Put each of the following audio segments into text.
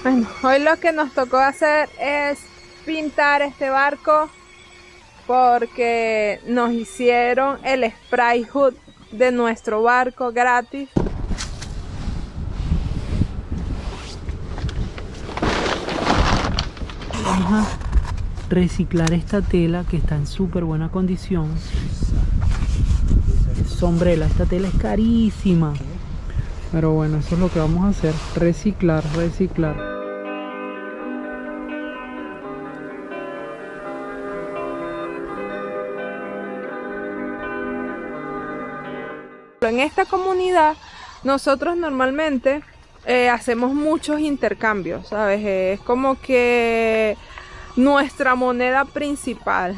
Bueno, hoy lo que nos tocó hacer es pintar este barco porque nos hicieron el spray hood de nuestro barco gratis. Vamos a reciclar esta tela que está en súper buena condición. Sombrela, esta tela es carísima. Pero bueno, eso es lo que vamos a hacer, reciclar. En esta comunidad nosotros normalmente hacemos muchos intercambios, ¿sabes? Es como que nuestra moneda principal.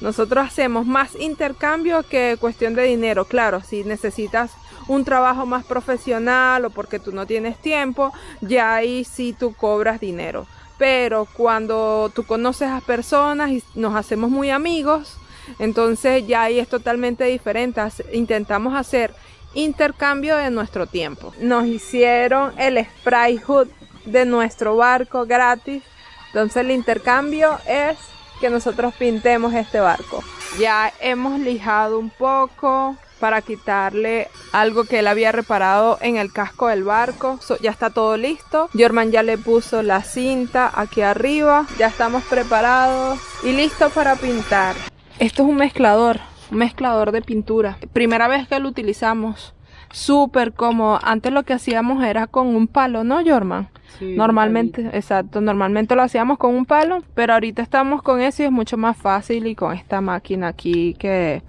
Nosotros hacemos más intercambio que cuestión de dinero. Claro, si necesitas un trabajo más profesional o porque tú no tienes tiempo, ya ahí sí tú cobras dinero. Pero cuando tú conoces a personas y nos hacemos muy amigos, entonces ya ahí es totalmente diferente. Intentamos hacer intercambio de nuestro tiempo. Nos hicieron el spray hood de nuestro barco gratis. Entonces el intercambio es que nosotros pintemos este barco. Ya hemos lijado un poco para quitarle algo que él había reparado en el casco del barco. Ya está todo listo. Jorman ya le puso la cinta aquí arriba. Ya estamos preparados y listos para pintar. Esto es un mezclador de pintura. Primera vez que lo utilizamos. Súper cómodo. Antes lo que hacíamos era con un palo, ¿no, Jorman? Sí, normalmente, exacto, normalmente lo hacíamos con un palo, pero ahorita estamos con eso y es mucho más fácil, y con esta máquina aquí que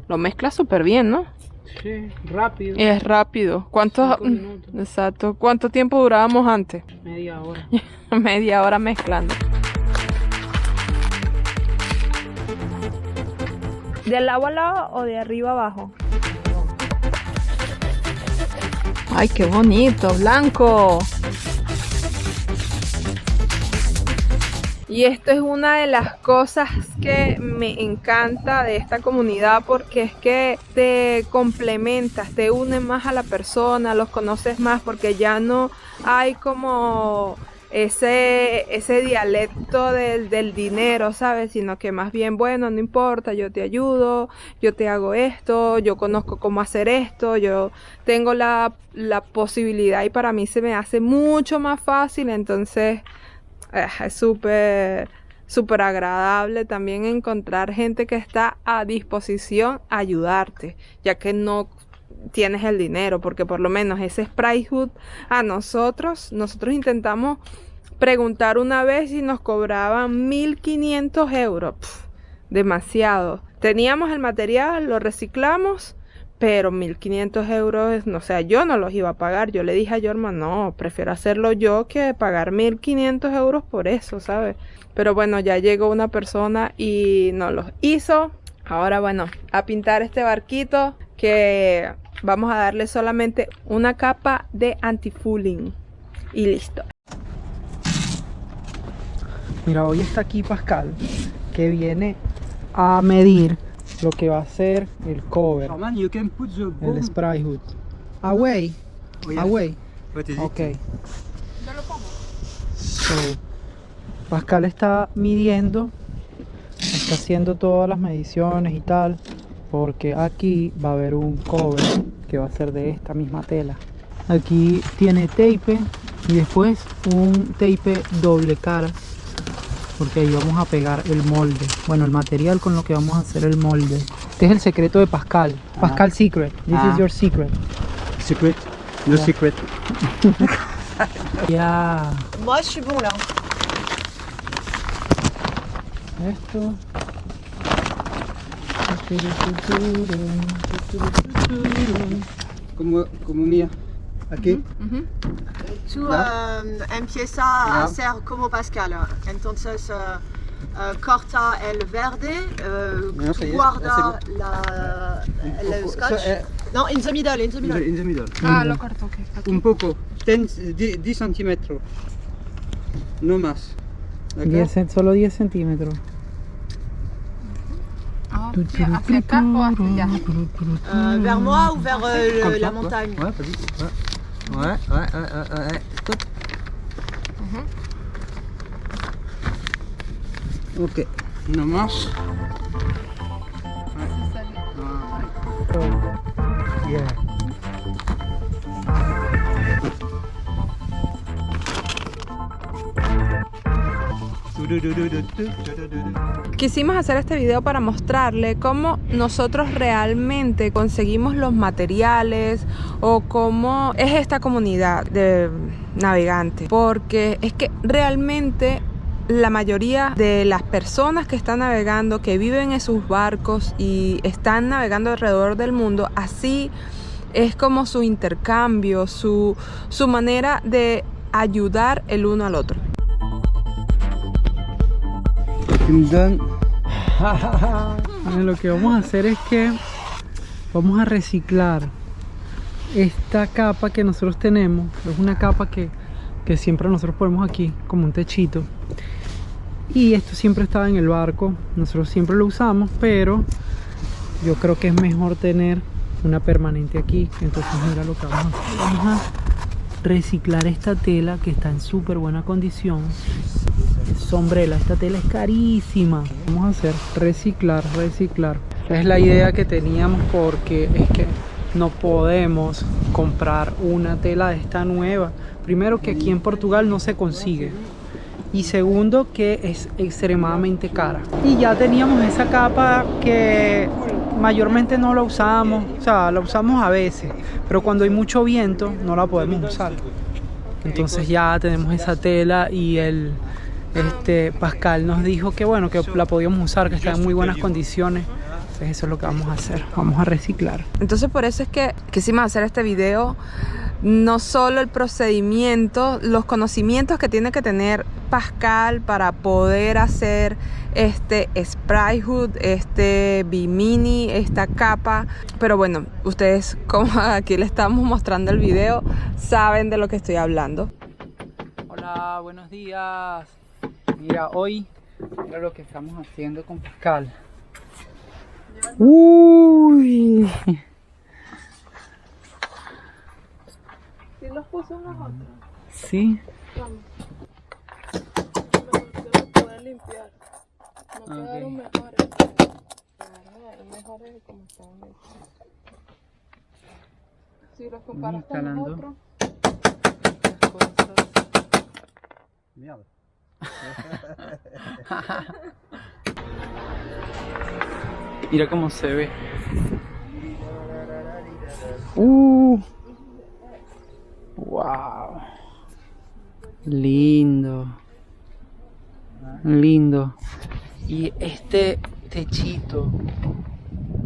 lo mezcla súper bien, ¿no? Sí, rápido. Es rápido. ¿Cuánto tiempo durábamos antes? Media hora. Media hora mezclando. ¿De lado a lado o de arriba abajo? ¡Ay, qué bonito! ¡Blanco! Y esto es una de las cosas que me encanta de esta comunidad, porque es que te complementas, te unes más a la persona, los conoces más, porque ya no hay como ese dialecto del dinero, ¿sabes? Sino que más bien, bueno, no importa, yo te ayudo, yo te hago esto, yo conozco cómo hacer esto, yo tengo la posibilidad y para mí se me hace mucho más fácil. Entonces es súper agradable también encontrar gente que está a disposición a ayudarte, ya que no tienes el dinero, porque por lo menos ese spray hood a nosotros intentamos preguntar una vez y nos cobraban 1.500 euros. Demasiado. Teníamos el material, lo reciclamos, pero 1.500 euros, no sé, yo no los iba a pagar. Yo le dije a Jorman, no, prefiero hacerlo yo que pagar 1.500 euros por eso, ¿sabes? Pero bueno, ya llegó una persona y nos los hizo. Ahora, bueno, a pintar este barquito, que vamos a darle solamente una capa de anti-fouling y listo. Mira, hoy está aquí Pascal, que viene a medir lo que va a ser el cover, el spray hood. Away. Ok. ¿Yo lo pongo? So, Pascal está midiendo, está haciendo todas las mediciones y tal, porque aquí va a haber un cover que va a ser de esta misma tela. Aquí tiene tape y después un tape doble cara, porque ahí vamos a pegar el molde, bueno, el material con lo que vamos a hacer el molde. Este es el secreto de Pascal. Pascal secret. This is your secret. Secret? No Yeah. secret. Ya. Moi, je suis bon là. Esto. Como mía. Aquí. Tú empieza a hacer como Pascal. Entonces corta el verde, No, ça y est, guarda là, el scotch. No, in the middle, in the middle. In the middle. Ah, lo corto, ok. Aquí. Un poco. 10 centímetros. No más. ¿D'accord? Solo 10 centímetros. ¿Hacia acá o hacia allá? Vers moi ou vers Comme ça, la ouais. montagne? Ouais, vas-y. Ouais. Stop. Ok, no más. Yeah. Quisimos hacer este video para mostrarle cómo nosotros realmente conseguimos los materiales o cómo es esta comunidad de navegantes, porque es que realmente la mayoría de las personas que están navegando, que viven en sus barcos y están navegando alrededor del mundo, así es como su intercambio, su manera de ayudar el uno al otro. Lo que vamos a hacer es que vamos a reciclar esta capa que nosotros tenemos. Es una capa que siempre nosotros ponemos aquí como un techito, y esto siempre estaba en el barco, nosotros siempre lo usamos, pero yo creo que es mejor tener una permanente aquí. Entonces mira lo que vamos a hacer, vamos a reciclar esta tela que está en súper buena condición. Sombrela, esta tela es carísima. Vamos a hacer reciclar. Es la idea que teníamos, porque es que no podemos comprar una tela de esta nueva. Primero, que aquí en Portugal no se consigue, y segundo, que es extremadamente cara. Y ya teníamos esa capa que mayormente no la usamos, o sea, la usamos a veces, pero cuando hay mucho viento no la podemos usar. Entonces ya tenemos esa tela, y Pascal nos dijo que bueno, que la podíamos usar, que está en muy buenas condiciones. Entonces eso es lo que vamos a hacer, vamos a reciclar. Entonces por eso es que quisimos hacer este video. No solo el procedimiento, los conocimientos que tiene que tener Pascal para poder hacer este spray hood, este bimini, esta capa, pero bueno, ustedes, como aquí les estamos mostrando el video, saben de lo que estoy hablando. Hola, buenos días. Mira, hoy mira lo que estamos haciendo con Pascal. Uy. ¿Sí los puso unos otros? Sí. Vamos. Los poder limpiar. No quedaron mejores. Quedaron mejores de como estaban hechos. Si los comparas con los otros, las cosas. Mierda. Mira cómo se ve. Wow. Lindo. Y este techito,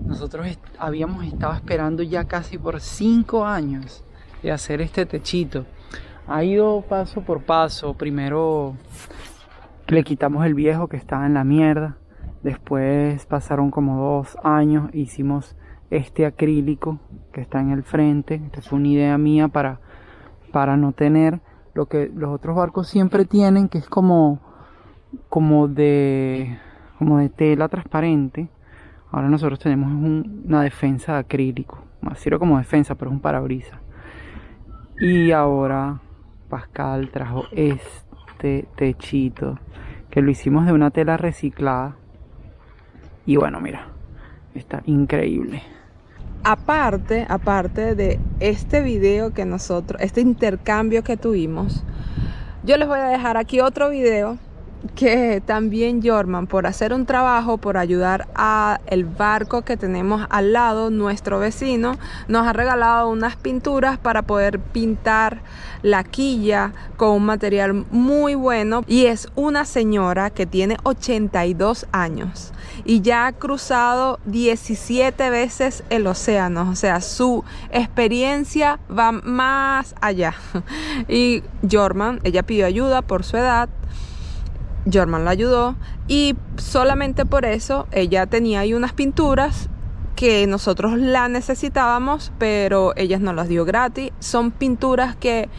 nosotros habíamos estado esperando ya casi por 5 años de hacer este techito. Ha ido paso por paso. Primero le quitamos el viejo que estaba en la mierda. Después pasaron como 2 años. Hicimos este acrílico que está en el frente. Esta fue una idea mía para no tener lo que los otros barcos siempre tienen, que es como de tela transparente. Ahora nosotros tenemos una defensa de acrílico. No sirve como defensa, pero es un parabrisas. Y ahora Pascal trajo este techito que lo hicimos de una tela reciclada. Y bueno, mira, está increíble. Aparte de este video que nosotros, este intercambio que tuvimos, yo les voy a dejar aquí otro video que también Jorman, por hacer un trabajo, por ayudar a el barco que tenemos al lado, nuestro vecino, nos ha regalado unas pinturas para poder pintar la quilla con un material muy bueno. Y es una señora que tiene 82 años y ya ha cruzado 17 veces el océano, o sea, su experiencia va más allá. Y Jorman, ella pidió ayuda por su edad. Jorman la ayudó, y solamente por eso ella tenía ahí unas pinturas que nosotros la necesitábamos, pero ella nos las dio gratis. Son pinturas que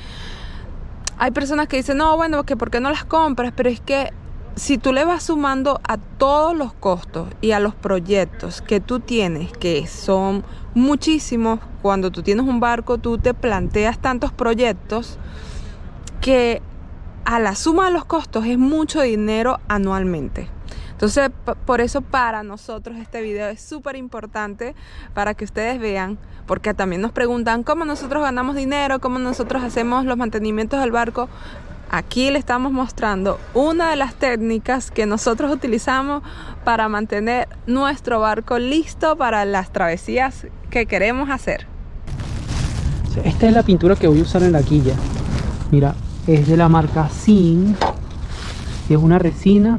hay personas que dicen, no, bueno, que por qué no las compras, pero es que si tú le vas sumando a todos los costos y a los proyectos que tú tienes, que son muchísimos, cuando tú tienes un barco tú te planteas tantos proyectos que a la suma de los costos es mucho dinero anualmente. Entonces, por eso para nosotros este video es súper importante para que ustedes vean, porque también nos preguntan cómo nosotros ganamos dinero, cómo nosotros hacemos los mantenimientos del barco. Aquí le estamos mostrando una de las técnicas que nosotros utilizamos para mantener nuestro barco listo para las travesías que queremos hacer. Esta es la pintura que voy a usar en la quilla. Mira, es de la marca Zinc y es una resina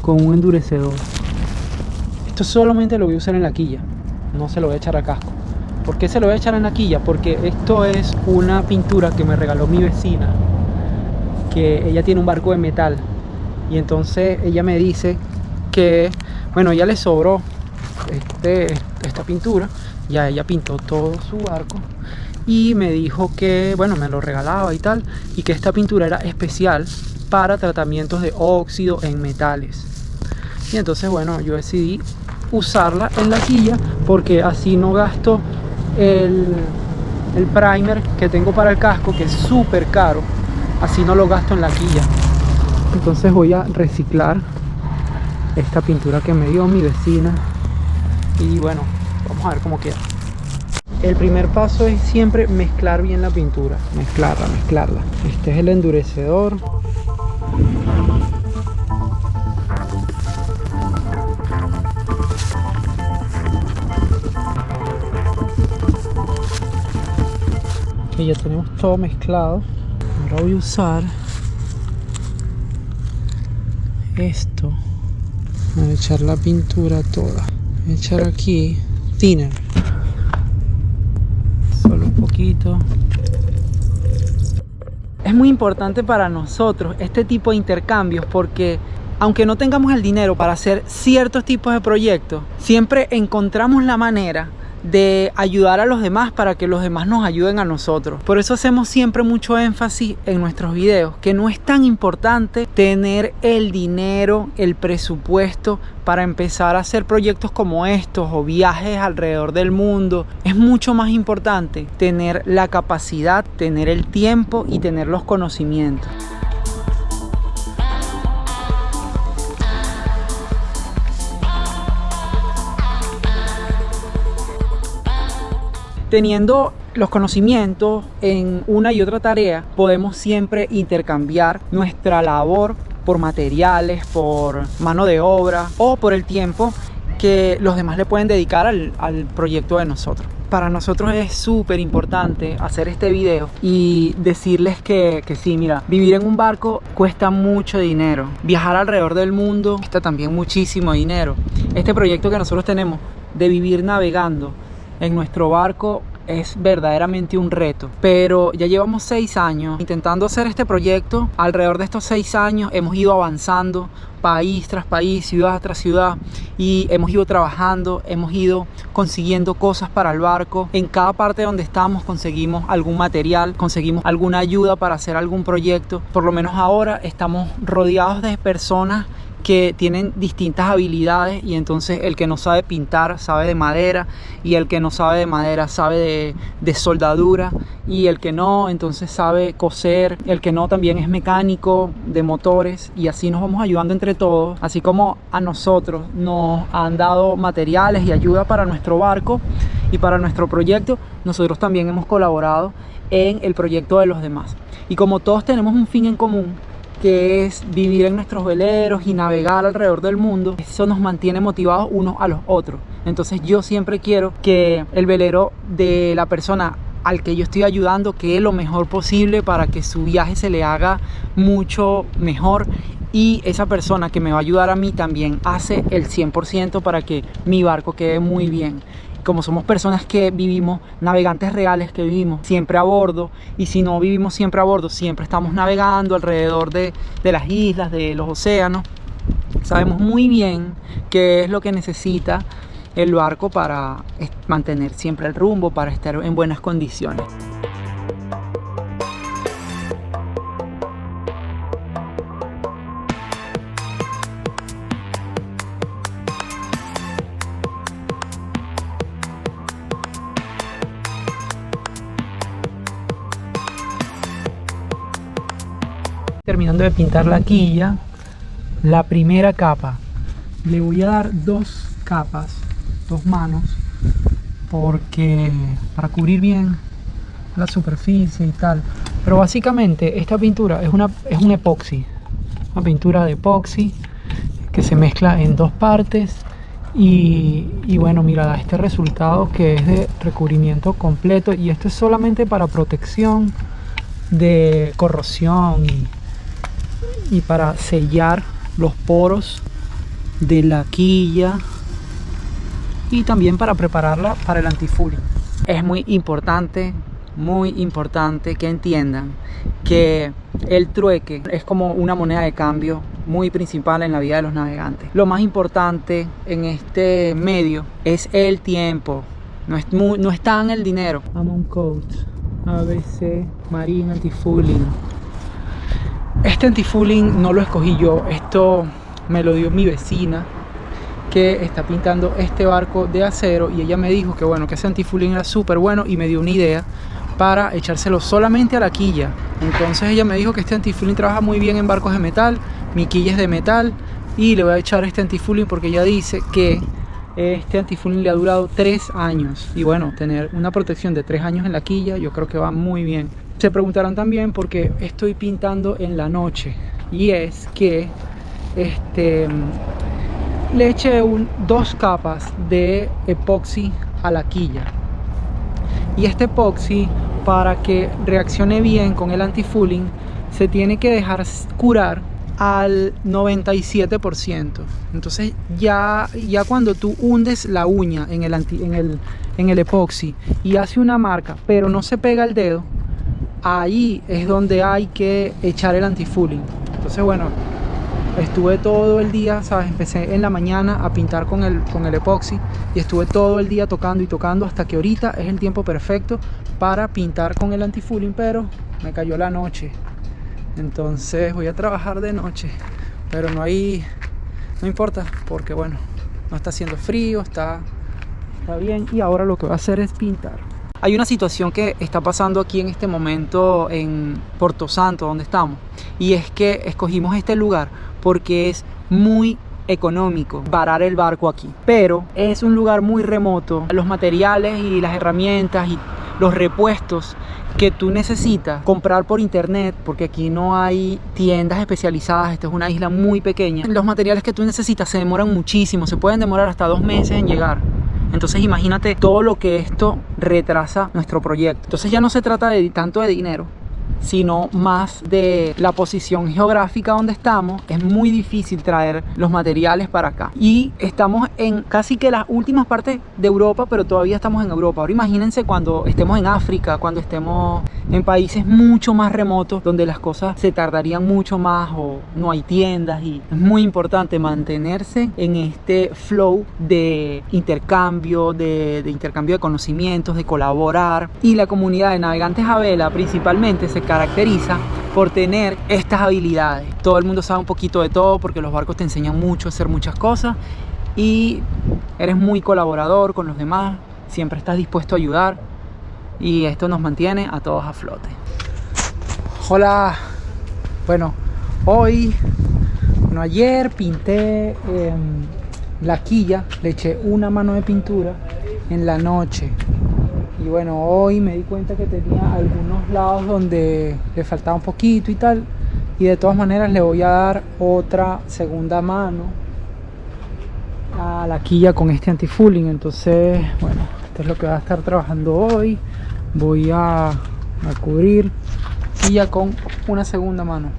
con un endurecedor. Esto solamente lo voy a usar en la quilla, no se lo voy a echar a casco. ¿Por qué se lo voy a echar en la quilla? Porque esto es una pintura que me regaló mi vecina, que ella tiene un barco de metal, y entonces ella me dice que, bueno, ella le sobró esta pintura, ya ella pintó todo su barco y me dijo que, bueno, me lo regalaba y tal, y que esta pintura era especial para tratamientos de óxido en metales. Y entonces, bueno, yo decidí usarla en la quilla porque así no gasto el primer que tengo para el casco, que es súper caro. Así no lo gasto en la quilla. Entonces voy a reciclar esta pintura que me dio mi vecina. Y bueno, vamos a ver cómo queda. El primer paso es siempre mezclar bien la pintura. Mezclarla. Este es el endurecedor. Y ya tenemos todo mezclado. Ahora voy a usar esto. Voy a echar la pintura toda. Voy a echar aquí thinner. Solo un poquito. Es muy importante para nosotros este tipo de intercambios porque aunque no tengamos el dinero para hacer ciertos tipos de proyectos, siempre encontramos la manera de ayudar a los demás para que los demás nos ayuden a nosotros. Por eso hacemos siempre mucho énfasis en nuestros videos, que no es tan importante tener el dinero, el presupuesto para empezar a hacer proyectos como estos o viajes alrededor del mundo. Es mucho más importante tener la capacidad, tener el tiempo y tener los conocimientos. Teniendo los conocimientos en una y otra tarea, podemos siempre intercambiar nuestra labor por materiales, por mano de obra o por el tiempo que los demás le pueden dedicar al proyecto de nosotros. Para nosotros es súper importante hacer este video y decirles que sí, mira, vivir en un barco cuesta mucho dinero. Viajar alrededor del mundo cuesta también muchísimo dinero. Este proyecto que nosotros tenemos de vivir navegando en nuestro barco es verdaderamente un reto, pero ya llevamos 6 años intentando hacer este proyecto. Alrededor de estos 6 años hemos ido avanzando país tras país, ciudad tras ciudad, y hemos ido trabajando, hemos ido consiguiendo cosas para el barco. En cada parte donde estamos conseguimos algún material, conseguimos alguna ayuda para hacer algún proyecto. Por lo menos ahora estamos rodeados de personas que tienen distintas habilidades, y entonces el que no sabe pintar sabe de madera, y el que no sabe de madera sabe de soldadura, y el que no entonces sabe coser, el que no también es mecánico de motores, y así nos vamos ayudando entre todos. Así como a nosotros nos han dado materiales y ayuda para nuestro barco y para nuestro proyecto, nosotros también hemos colaborado en el proyecto de los demás. Y como todos tenemos un fin en común, que es vivir en nuestros veleros y navegar alrededor del mundo, eso nos mantiene motivados unos a los otros. Entonces yo siempre quiero que el velero de la persona al que yo estoy ayudando quede lo mejor posible para que su viaje se le haga mucho mejor, y esa persona que me va a ayudar a mí también hace el 100% para que mi barco quede muy bien. Como somos personas que vivimos, navegantes reales que vivimos siempre a bordo, y si no vivimos siempre a bordo, siempre estamos navegando alrededor de las islas, de los océanos, sabemos muy bien qué es lo que necesita el barco para mantener siempre el rumbo, para estar en buenas condiciones. Terminando de pintar la quilla, la primera capa. Le voy a dar 2 capas, 2 manos, porque para cubrir bien la superficie y tal. Pero básicamente esta pintura es un epoxi, una pintura de epoxi que se mezcla en 2 partes y bueno, mira, da este resultado que es de recubrimiento completo, y esto es solamente para protección de corrosión y para sellar los poros de la quilla, y también para prepararla para el antifouling. Es muy importante que entiendan que el trueque es como una moneda de cambio muy principal en la vida de los navegantes. Lo más importante en este medio es el tiempo, no está en el dinero. Amon Coat ABC Marine Antifouling. Este antifouling no lo escogí yo, esto me lo dio mi vecina, que está pintando este barco de acero, y ella me dijo que bueno, que ese antifouling era súper bueno, y me dio una idea para echárselo solamente a la quilla. Entonces ella me dijo que este antifouling trabaja muy bien en barcos de metal, mi quilla es de metal, y le voy a echar este antifouling porque ella dice que este antifouling le ha durado 3 años, y bueno, tener una protección de 3 años en la quilla yo creo que va muy bien. Se preguntarán también por qué estoy pintando en la noche, y es que le eché 2 capas de epoxi a la quilla, y este epoxi, para que reaccione bien con el antifouling, se tiene que dejar curar al 97%. Entonces ya cuando tú hundes la uña en el epoxi y hace una marca pero no se pega el dedo, ahí es donde hay que echar el antifouling. Entonces bueno, estuve todo el día, ¿sabes? Empecé en la mañana a pintar con el epoxi, y estuve todo el día tocando y tocando hasta que ahorita es el tiempo perfecto para pintar con el antifouling, pero me cayó la noche. Entonces voy a trabajar de noche, pero no importa, porque bueno, no está haciendo frío, está bien, y ahora lo que voy a hacer es pintar. Hay una situación que está pasando aquí en este momento en Porto Santo, donde estamos, y es que escogimos este lugar porque es muy económico varar el barco aquí, pero es un lugar muy remoto. Los materiales y las herramientas y los repuestos que tú necesitas comprar por internet, porque aquí no hay tiendas especializadas, esta es una isla muy pequeña, los materiales que tú necesitas se demoran muchísimo, se pueden demorar hasta 2 meses en llegar. Entonces imagínate todo lo que esto retrasa nuestro proyecto. Entonces ya no se trata tanto de dinero, sino más de la posición geográfica donde estamos. Es muy difícil traer los materiales para acá, y estamos en casi que las últimas partes de Europa, pero todavía estamos en Europa. Ahora imagínense cuando estemos en África, cuando estemos en países mucho más remotos, donde las cosas se tardarían mucho más o no hay tiendas, y es muy importante mantenerse en este flow de intercambio, de intercambio de conocimientos, de colaborar. Y la comunidad de navegantes a vela principalmente se caracteriza por tener estas habilidades. Todo el mundo sabe un poquito de todo, porque los barcos te enseñan mucho a hacer muchas cosas, y eres muy colaborador con los demás, siempre estás dispuesto a ayudar, y esto nos mantiene a todos a flote. Hola, bueno, ayer pinté la quilla, le eché una mano de pintura en la noche. Y bueno, hoy me di cuenta que tenía algunos lados donde le faltaba un poquito y tal, y de todas maneras le voy a dar otra segunda mano a la quilla con este antifouling. Entonces bueno, esto es lo que voy a estar trabajando hoy. Voy a cubrir quilla con una segunda mano.